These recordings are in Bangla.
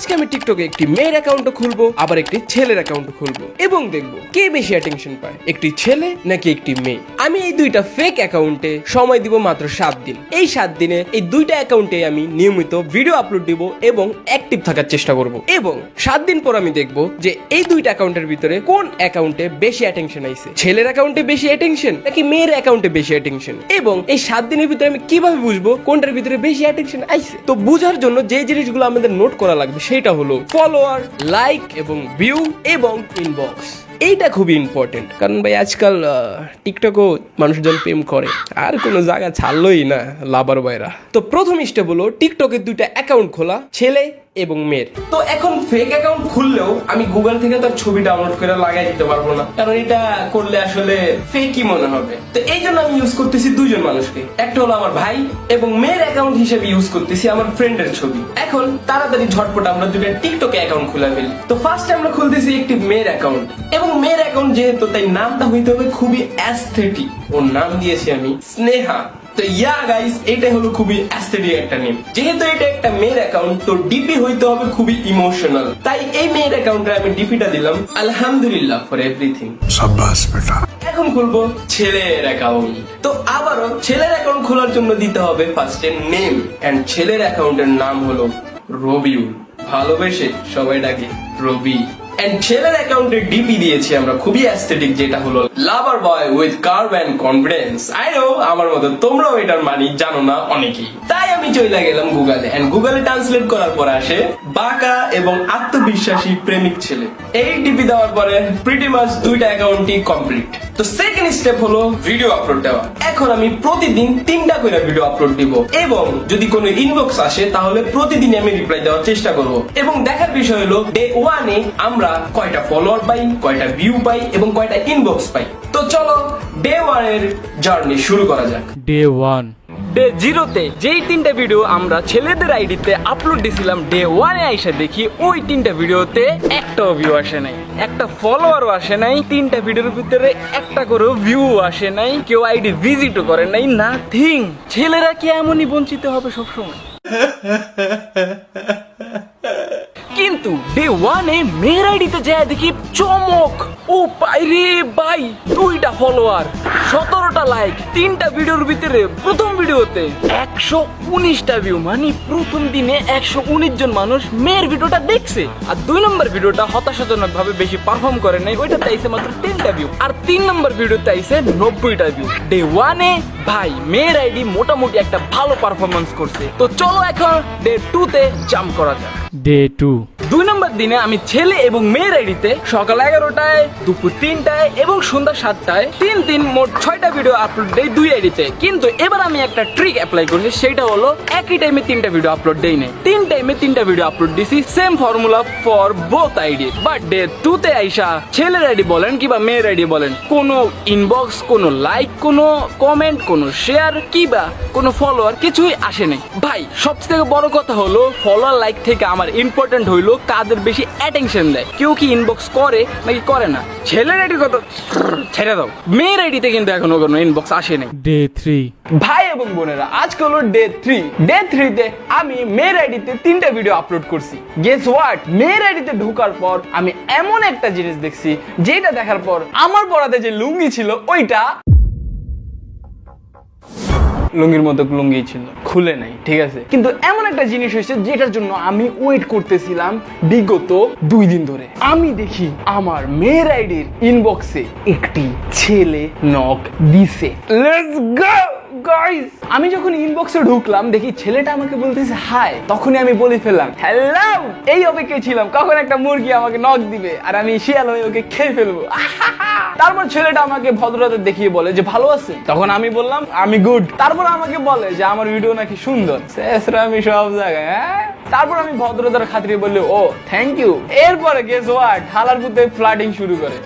আজকে আমি টিকটকে একটি মেয়ের অ্যাকাউন্টও খুলবো, আবার একটি ছেলের অ্যাকাউন্টও খুলবো এবং দেখবো কে বেশি অ্যাটেনশন পায়, একটি ছেলে নাকি একটি মেয়ে। আমি এই দুইটা ফেক অ্যাকাউন্টে সময় দিব মাত্র 7 দিন। এই 7 দিনে এই দুইটা অ্যাকাউন্টে আমি নিয়মিত ভিডিও আপলোড দিব এবং অ্যাক্টিভ থাকার চেষ্টা করব এবং 7 দিন পর আমি দেখবো যে এই দুইটা অ্যাকাউন্টের ভিতরে কোন অ্যাকাউন্টে বেশি অ্যাটেনশন আইছে, ছেলের অ্যাকাউন্টে বেশি অ্যাটেনশন নাকি মেয়ের অ্যাকাউন্টে বেশি অ্যাটেনশন। এবং এই 7 দিনের ভিতরে আমি কিভাবে বুঝবো কোনটার ভিতরে বেশি অ্যাটেনশন আইছে। তো বুঝার জন্য যে জিনিসগুলো আমাদের নোট করা লাগবে সেটা হলো ফলোয়ার, লাইক এবং ভিউ এবং ইনবক্স। এইটা খুবই ইম্পর্টেন্ট, কারণ ভাই আজকাল টিকটকও মানুষজন প্রেম করে, আর কোনো জায়গা ছাড়লোই না লাভার বাইরা। তো প্রথম স্টেপ হলো টিকটকের দুইটা অ্যাকাউন্ট খোলা, ছেলে এবং মেয়ের। তো এখন ফেক অ্যাকাউন্ট খুললেও আমি গুগল থেকে তার ছবি ডাউনলোড করে লাগাই দিতে পারবো না, কারণ এটা করলে আসলে ফেকই মনে হবে। তো এই জন্য আমি ইউজ করতেছি দুইজন মানুষকে, একটা হলো আমার ভাই এবং মেয়ের অ্যাকাউন্ট হিসেবে ইউজ করতেছি আমার ফ্রেন্ডের ছবি। এখন তাড়াতাড়ি ঝটপট আমরা দুইটা টিকটকে অ্যাকাউন্ট খুলে ফেলি। তো ফার্স্টে আমরা খুলতেছি একটি মেয়ের অ্যাকাউন্ট, এবং মেয়ের অ্যাকাউন্ট যেহেতু তাই নামটা হইতে হবে খুবই অ্যাস্থেটিক। ওর নাম দিয়েছি আমি স্নেহা। তো ইয়া গাইস, এটা হলো খুবই অ্যাস্থেটিক একটা নেম। যেহেতু এটা একটা মেয়ের অ্যাকাউন্ট, তো ডিপি হইতে হবে খুবই ইমোশনাল। তাই এই মেয়ের অ্যাকাউন্টে আমি ডিপিটা দিলাম আলহামদুলিল্লাহ ফর এভরিথিং। শাবাশ বেটা। এখন খুলবো ছেলের অ্যাকাউন্ট। তো আবারও ছেলের অ্যাকাউন্ট খোলার জন্য দিতে হবে ফার্স্টে নেম, এন্ড ছেলের অ্যাকাউন্টের নাম হলো রবিউল, ভালোবেসে সবাই ডাকে রবি। এন্ড ছেলের অ্যাকাউন্টে ডিপি দিয়েছি আমরা খুবই অ্যাস্থেটিক, যেটা হলো lover boy with curve and confidence. I know আমার মতো তোমরাও এটার মানে জানো না অনেকেই। তাই আমি চলে গেলাম গুগলে, এন্ড গুগলে ট্রান্সলেট করার পর আসে বাঁকা এবং আত্মবিশ্বাসী প্রেমিক ছেলে। এই ডিপি দেওয়ার পরে প্রিটি মাচ দুইটা অ্যাকাউন্টই কমপ্লিট। তো সেকেন্ড স্টেপ হলো ভিডিও আপলোড দেওয়া। এখন আমি প্রতিদিন 3টা করে ভিডিও আপলোড দিব, এবং যদি কোনো ইনবক্স আসে তাহলে প্রতিদিন আমি রিপ্লাই দেওয়ার চেষ্টা করব। এবং দেখার বিষয় হলো ডে 1-এ আমরা কয়টা ফলোয়ার পাই, কয়টা ভিউ পাই এবং কয়টা ইনবক্স পাই। তো চলো ডে 1 এর জার্নি শুরু করা যাক। ডে 1 ডে 0-তে যেই 3টা ভিডিও আমরা ছেলেদের আইডিতে আপলোড দিছিলাম, ডে 1-এ আইসা দেখি ওই 3টা ভিডিওতে একটাও ভিউ আসে নাই, একটা ফলোয়ারও আসে নাই, 3টা ভিডিওর ভিতরে একটা করে ভিউ আসে নাই, কেউ আইডি ভিজিটও করে নাই, নাথিং। ছেলেরা কি এমনই বঞ্চিত হবে সবসময়? কিন্তু ডে 1-এ মেয়ের আইডিতে যায় দেখি চমক। ও বাইরে ভাই, 2টা ফলোয়ার, 17টা লাইক, 3টা ভিডিওর ভিতরে প্রথম ভিডিওতে 119টা ভিউ। মানে প্রথম দিনে 119 জন মানুষ মেয়ের ভিডিওটা দেখছে। আর 2 নম্বর ভিডিওটা হতাশাজনক ভাবে বেশি পারফর্ম করে নাই, ওইটাতে আইছে মাত্র 10টা ভিউ। আর 3 নম্বর ভিডিওতে আইছে 90টা ভিউ। ডে 1-এ ভাই মেয়ের আইডি মোটামুটি একটা ভালো পারফরমেন্স করছে। তো চলো এখন ডে 2-তে জাম্প করা যাক। ডে 2 2 নম্বর দিনে আমি ছেলে এবং মেয়ের আইডিতে সকাল 11টায়, দুপুর 3টায় এবং সন্ধ্যা 7টায় 3 মোট 6টা ভিডিও আপলোড দেই 2 আইডিতে। কিন্তু এবার আমি একটা ট্রিক অ্যাপ্লাই করছি, সেটা হলো একই টাইমে 3টা ভিডিও আপলোড দেই নাই, 3 টাইমে 3টা ভিডিও আপলোড দিছি, same formula for both ID. But day 2-তে আইসা ছেলের আইডি বলেন কিবা মেয়ের আইডি বলেন, কোনো ইনবক্স, কোনো লাইক, কোনো কমেন্ট, কোনো শেয়ার কিবা কোনো ফলোয়ার কিছুই আসে নাই। ভাই সবথেকে বড় কথা হলো ফলোয়ার লাইক থেকে আমার ইম্পর্টেন্ট হইলো কাদের বেশি অ্যাটেনশন দেয়, কেউ কি ইনবক্স করে নাকি করে না। ছেলের আইডির কথা ছেড়ে দাও, মেয়ের আইডিতে কিন্তু এখনো কোনো ইনবক্স আসে নাই। ডে 3 ভাই এবং বোনেরা, আজকে হলো ডে 3। ডে 3-তে আমি মেয়ের আইডিতে 3টা ভিডিও আপলোড করছি। গেস হোয়াট, মেয়ের আইডিতে ঢোকার পর আমি এমন একটা জিনিস দেখছি, যেটা দেখার পর আমার পরাতে যে লুঙ্গি ছিল ওইটা লুঙ্গির মতো লুঙ্গি ছিল, খুলে নাই, ঠিক আছে। কিন্তু এমন একটা জিনিস হয়েছে যেটার জন্য আমি ওয়েট করতেছিলাম বিগত 2 দিন ধরে। আমি দেখি আমার মেয়ের আইডির ইনবক্সে একটি ছেলে নক দিছে। Let's go guys. আমি যখন ইনবক্সে ঢুকলাম দেখি ছেলেটা আমাকে বলতেছে হাই, তখনই আমি বলে ফেললাম হ্যালো। এই অপেক্ষায় ছিলাম কখন একটা মুরগি আমাকে নক দিবে আর আমি শিয়াল হয়ে ওকে খেয়ে ফেলবো। তারপর ছেলেটা আমাকে ভদ্রতা দেখিয়ে বলে যে ভালো আছেন, তখন আমি বললাম আমি গুড। তারপর আমাকে বলে যে আমার ভিডিও নাকি সুন্দর, আমি সব জায়গায়। তারপর আমি ভদ্রতার খাতিরে বললি ও থ্যাংক ইউ। এরপরে গেস হোয়াট, ঢালার পুতে ফ্লাডিং শুরু করে।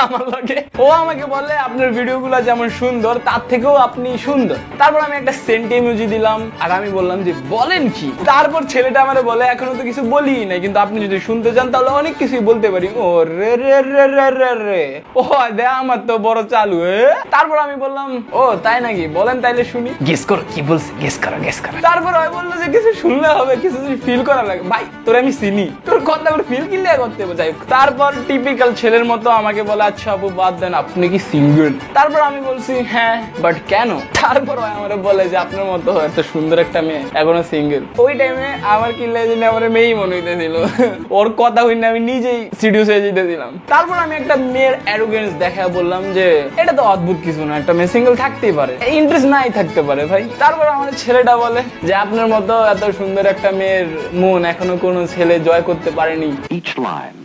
আমার লগে ও আমাকে বলে আপনার ভিডিওগুলো যেমন সুন্দর তার থেকেও আপনি সুন্দর। তারপর আমি একটা সেন্টি ইমোজি দিলাম আর আমি বললাম যে বলেন কি। তারপর ছেলেটা আমারে বলে এখনো তো কিছু বলি নাই, কিন্তু আপনি যদি শুনতে চান তাহলে অনেক কিছুই বলতে পারি। ও রে রে রে রে রে রে, ও দে আমার তো বড় চালু। তারপর আমি বললাম ও তাই নাকি, বলেন তাইলে শুনি, গেস করো কি বলছে, গেস করো গেস করো। তারপর আমি বললো যে কিছু শুনলে হবে, কিছু ফিল করা লাগে। ভাই তোর আমি চিনি, তোর কথা ফিল কিনলে করতে হবে। তারপর টিপিক্যাল ছেলের মতো আমাকে বলে আচ্ছা আপু বাদ দেন, আপনি কি সিঙ্গেল? তারপর আমি বলছি হ্যাঁ, বাট কেন? তারপর আমার বলে যে আপনার মতো এত সুন্দর একটা মেয়ে এখনো সিঙ্গেল। ওই টাইমে আমার কি লাগে আমার মেয়েই মনে হইতেছিল, ওর কথা হইনি আমি নিজেই সিরিয়াস হয়ে যেতেছিলাম। তারপর আমি একটা মেয়ের অ্যারোগেন্স দেখা বললাম যে এটা তো অদ্ভুত কিছু না, একটা মেয়ে সিঙ্গেল থাকতেই পারে, ইন্টারেস্ট নাই থাকতে পারে ভাই। তারপর আমার ছেলেটা বলে যে আপনার মতো এত সুন্দর একটা মেয়ের মন এখনো কোনো ছেলে জয় করতে পারেনি। Each line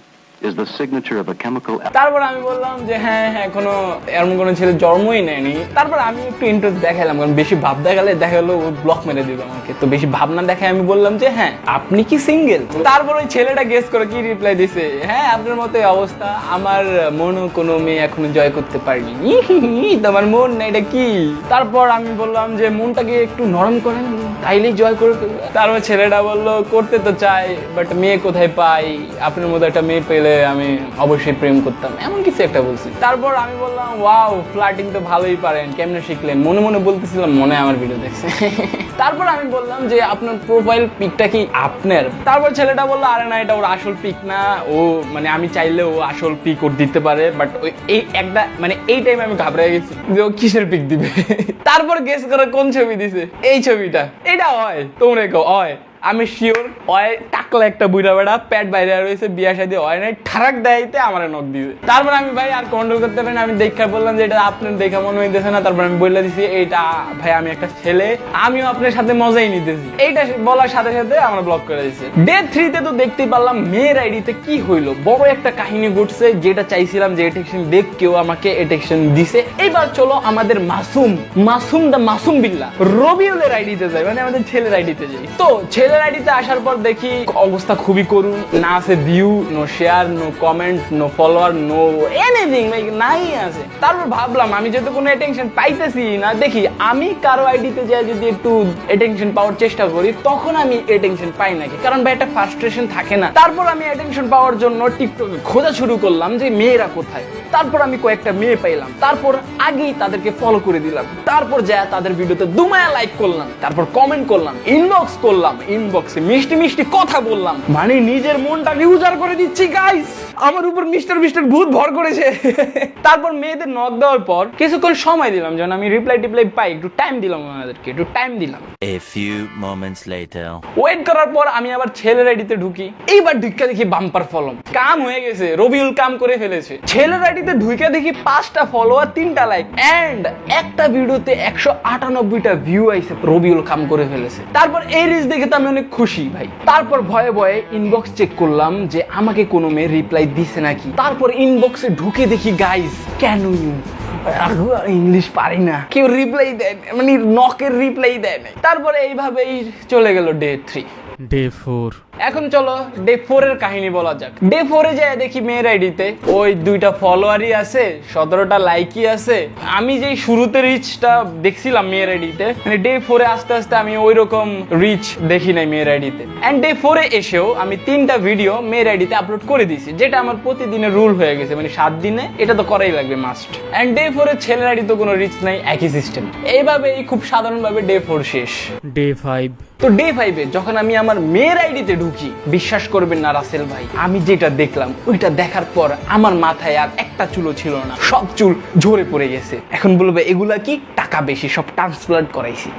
is the signature of a chemical. তারপর আমি বললাম যে হ্যাঁ এখনো এমন কোনো ছেলে জন্মই নেয়নি। তারপর আমি একটু ইন্টারেস্ট দেখালাম, কারণ বেশি ভাব দেখালে দেখালো ও ব্লক মেরে দিবে আমাকে, তো বেশি ভাবনা দেখায় আমি বললাম যে হ্যাঁ আপনি কি সিঙ্গেল? তারপর ওই ছেলেটা গেস করে কি রিপ্লাই দিছে, হ্যাঁ আপনার মতো অবস্থা, আমার মনও কোনো মেয়ে এখনো জয় করতে পারিনি। তোমার মন না এটা কি? তারপর আমি বললাম যে মনটাকে একটু নরম করেন তাইলেই জয় করে ফেলবে। তারপর ছেলেটা বললো করতে তো চাই, বাট মেয়ে কোথায় পাই, আপনার মতো একটা মেয়ে পেলে আমি অবশ্যই প্রেম করতাম, এমন কিছু একটা বলছি। তারপর আমি বললাম ওয়াও ফ্লার্টিং তো ভালোই পারেন, কেমনে শিখলেন? মনে মনে বলতেছিলাম, মনে আমার ভিডিও দেখছে। তারপর আমি বললাম যে আপনার প্রোফাইল পিকটা কি আপনার? তারপর ছেলেটা বললো আরে না এটা ওর আসল পিক না, ও মানে আমি চাইলে ও আসল পিক ওর দিতে পারে, বাট ওই এই একটা মানে এই টাইমে আমি ঘাবড়ে গেছি যে ও কিসের পিক দিবে। তারপর গেস করে কোন ছবি দিছে, এই ছবিটা, এটা হয় তোমরা কেউ হয় আমি শিওর ওই টাকলা একটা বুড়া বেড়া পেট বাইরে রয়েছে, বিয়া শাদী হয় নাই, ঠারাক দেয়তে আমার নখ দিবে। তারপর আমি ভাই আর কন্ট্রোল করতে পারি না, আমি দেখা বললাম যে এটা আপনার দেখা মনে হইতেছে না। তারপর আমি বলে দিছি এইটা ভাই আমি একটা ছেলে, আমিও আপনার সাথে মজাই নিতেছি। এইটা বলার সাথে সাথে আমরা ব্লক করে দিয়েছি। ডে 3 তে তো দেখতেই পারলাম মেয়ের আইডিতে কি হইলো, বড় একটা কাহিনী ঘটছে, যেটা চাইছিলাম যে এটেকশন দেখ, কেউ আমাকে এটেকশন দিছে। এইবার চলো আমাদের মাসুম দা মাসুম বিল্লাহ রবিউলের আইডিতে যাই, মানে আমাদের ছেলের আইডিতে যাই। তো ছেলের আইডিতে আসার পর দেখি অবস্থা খুবই করুণ, না আছে view, no share, no comment, no follower, no anything, নাই আছে। তারপর ভাবলাম আমি যেহেতু কোনো অ্যাটেনশন পাইতেছি না, দেখি আমি কারো আইডিতে যাই যদি একটু অ্যাটেনশন পাওয়ার চেষ্টা করি, তখন আমি অ্যাটেনশন পাই নাকি, কারণ ভাই একটা ফ্রাস্ট্রেশন থাকে না। তারপর আমি অ্যাটেনশন পাওয়ার জন্য টিকটকে খোঁজা শুরু করলাম যে মেয়েরা কোথায়। তারপর আমি কয়েকটা মেয়ে পাইলাম, তারপর আগেই তাদেরকে ফলো করে দিলাম, তারপর যা তাদের ভিডিওতে দুমায়া লাইক করলাম, তারপর কমেন্ট করলাম, ইনবক্স করলাম, ইনবক্সে মিষ্টি মিষ্টি কথা বললাম, মানে নিজের মনটাকে উজাড় করে দিচ্ছি গাইস। আমার উপর মিস্টার ভূত ভর করেছে। তারপর মেয়েদের নক দেওয়ার পর কিছুক্ষণ সময় দিলাম, যখন আমি রিপ্লাই পাই একটু টাইম দিলাম, আমাদেরকে একটু টাইম দিলাম। A few moments later. Wait করার পর আমি আবার ছেলের আইডিতে ঢুকি, এইবার ঢুকা দেখি বাম্পার ফলো, কাম হয়ে গেছে, রবিউল কাম করে ফেলেছে। ছেলের আইডিতে ঢুকে দেখি 5টা ফলোয়ার, 3টা লাইক এন্ড একটা ভিডিওতে 198টা ভিউ আইছে, রবিউল কাম করে ফেলেছে। তারপর এই রিচ দেখে তো আমি অনেক খুশি ভাই। তারপর ভয়ে ভয়ে ইনবক্স চেক করলাম যে আমাকে কোনো মেয়ে রিপ্লাই দিছে নাকি। তারপর ইনবক্সে ঢুকে দেখি গাইস কেন ইংলিশ পারি না, কেউ রিপ্লাই দেয় না, মানে নকের রিপ্লাই দেয় না। তারপরে এইভাবেই চলে গেল ডে 3। ডে 4 এখন চলো ডে 4 এর কাহিনী বলা যাক। ডে 4 এ যায় দেখি মেয়ের আইডিতে ওই 2টা ফলোয়ারই আছে, 17টা লাইকই আছে। আমি যেই শুরুতে রিচটা দেখছিলাম মেয়ের আইডিতে, মানে ডে 4 এ আস্তে আস্তে আমি ওই রকম রিচ দেখি নাই মেয়ের আইডিতে। এন্ড ডে 4 এ এসেও আমি 3টা ভিডিও মেয়ের আইডিতে আপলোড করে দিয়েছি, যেটা আমার প্রতিদিনের রুল হয়ে গেছে, মানে 7 দিনে এটা তো করাই লাগবে মাস্ট। এন্ড ডে 4 এ ছেলের আইডিতে কোনো রিচ নাই, একই সিস্টেম। এইভাবেই খুব সাধারণভাবে ডে 4 শেষ। ডে 5 তো ডে 5 এ যখন আমি আমার মেয়ের আইডিতে ঢুকি, বিশ্বাস করবেন না রাসেল ভাই, আমি যেটা দেখলাম ওইটা দেখার পর আমার মাথায় আর একটা চুলও ছিল না, সব চুল ঝরে পড়ে গেছে। এখন বলবে এগুলা কি, টাকা বেশি, সব ট্রান্সপ্লান্ট করাইছি।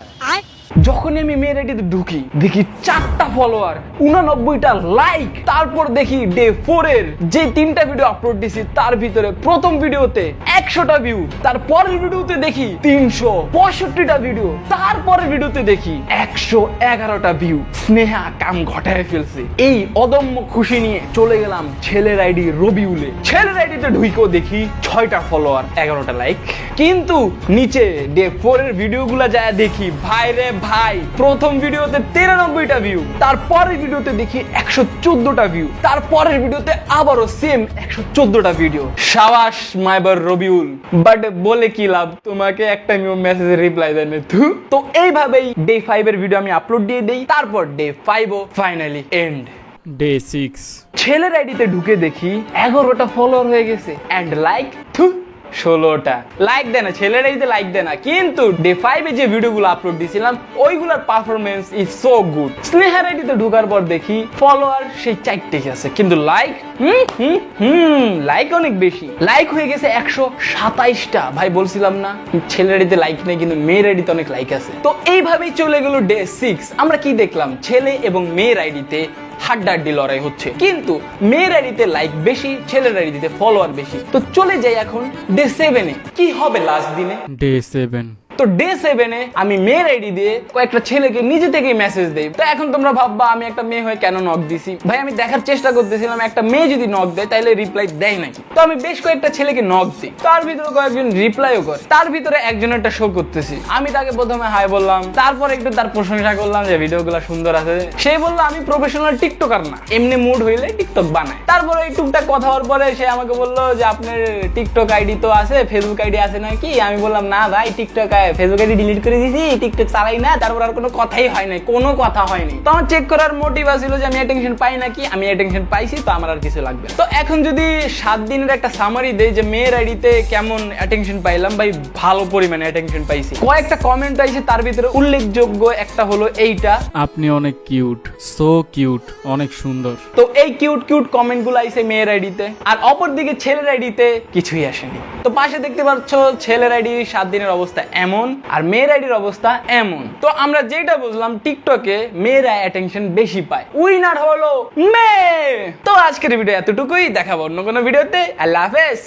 যখন আমি মেয়ের আইডিতে ঢুকি দেখি 4টা ফলোয়ার, 89টা লাইক। তারপর দেখি ডে 4 এর যে 3টা ভিডিও আপলোড দিছি তার ভিতরে প্রথম ভিডিওতে 100টা ভিউ, তারপরের ভিডিওতে দেখি 365টা ভিডিও, তারপরের ভিডিওতে দেখি 111টা ভিউ। স্নেহা কাম ঘটায় ফেলছে। এই অদম্য খুশি নিয়ে চলে গেলাম ছেলের আইডি রবিউলে। ছেলের আইডিতে ঢুকেও দেখি 6টা ফলোয়ার, 11টা লাইক। কিন্তু নিচে ডে 4 এর ভিডিওগুলো যায় দেখি ভাই রে ভাই প্রথম ভিডিওতে 93টা ভিউ, তারপরের ভিডিওতে দেখি 114টা ভিউ, তারপরের ভিডিওতে আবারও সেম 114টা ভিডিও। সাবাস মাইবার রবিউল, বাট বলে কি লাভ, তোমাকে একটা মেসেজের রিপ্লাই দেয় না। তো এইভাবেই ডে 5 এর ভিডিও আমি আপলোড দিয়ে দেই, তারপর ডে 5ও ফাইনালি এন্ড। ডে 6 ছেলের আইডিতে ঢুকে দেখি 11টা ফলোয়ার হয়ে গেছে, এন্ড লাইক 16টা। লাইক দেয় না, ছেলের আইডিতে লাইক দেয় না, কিন্তু ডে 5 এ যে ভিডিওগুলো আপলোড দিয়েছিলাম ওইগুলোর পারফরমেন্স ইজ সো গুড। স্নেহার আইডিতে ঢোকার পর দেখি ফলোয়ার সেই 4টেই আছে, কিন্তু লাইক লাইক অনেক বেশি, লাইক হয়ে গেছে 127টা। ভাই বলছিলাম না ছেলের আইডিতে লাইক নেই, কিন্তু মেয়ের আইডিতে অনেক লাইক আছে। তো এইভাবেই চলে গেল ডে 6। আমরা কি দেখলাম, ছেলে এবং মেয়ের আইডিতে হাড্ডাহাড্ডি লড়াই হচ্ছে, কিন্তু মেয়ের আইডিতে লাইক বেশি, ছেলের আইডিতে ফলোয়ার বেশি। তো চলে যাই এখন ডে 7 এ, কি হবে লাস্ট দিনে। ডে 7 তো ডে 7 এ আমি মেয়ের আইডি দিয়ে কয়েকটা ছেলেকে নিজে থেকেই মেসেজ দেই। তো এখন তোমরা ভাববা আমি একটা মেয়ে হয়ে কেন নক দিছি। ভাই আমি দেখার চেষ্টা করতেছিলাম একটা মেয়ে যদি নক দেয় তাহলে রিপ্লাই দেয় নাকি। তো আমি বেশ কয়েকটা ছেলেকে নক দিই, তার ভিতরে কয়েকজন রিপ্লাইও করে, তার ভিতরে একজনেরটা শো করতেছি। আমি তাকে প্রথমে হাই বললাম, তারপর একটু তার প্রশংসা করলাম যে ভিডিওগুলো সুন্দর আছে। সে বললো আমি প্রফেশনাল টিকটকার না, এমনি মুড হইলে টিকটক বানায়। তারপরে এই টুকটাক কথা হওয়ার পরে সে আমাকে বললো যে আপনার টিকটক আইডি তো আছে, ফেসবুক আইডি আছে নাকি। আমি বললাম না ভাই, টিকটক ফেসবুক আইডি ডিলিট করে দিয়েছি, টিকটক চালাই না। তারপর আর কোনো কথাই হয় নাই, কোনো কথা হয়নি। তো আমার চেক করার মোটিভ ছিল যে আমি অ্যাটেনশন পাই নাকি, আমি অ্যাটেনশন পাইছি, তো আমার আর কিছু লাগবে। তো এখন যদি 7 দিনের একটা সামারি দেই যে মেয়ের আইডিতে কেমন অ্যাটেনশন পাইলাম, ভাই ভালো পরিমাণে অ্যাটেনশন পাইছি। কয়েকটা কমেন্ট আইছে, তার ভিতরে উল্লেখযোগ্য একটা হলো এইটা, আপনি অনেক কিউট, সো কিউট, অনেক সুন্দর। তো এই কিউট কিউট কমেন্ট গুলো আইছে মেয়ের আইডিতে, আর অপরদিকে ছেলের আইডিতে কিছুই আসেনি। তো পাশে দেখতে পাচ্ছ ছেলের আইডি 7 দিনের অবস্থা এমন, আর মেয়ের আইডির অবস্থা এমন। তো আমরা যেটা বুঝলাম টিকটকে মেয়েরা অ্যাটেনশন বেশি পায়, উইনার হলো মেয়ে। তো আজকের ভিডিও এতটুকুই, দেখাবো অন্য কোনো ভিডিওতে। আল্লাহ হাফেজ।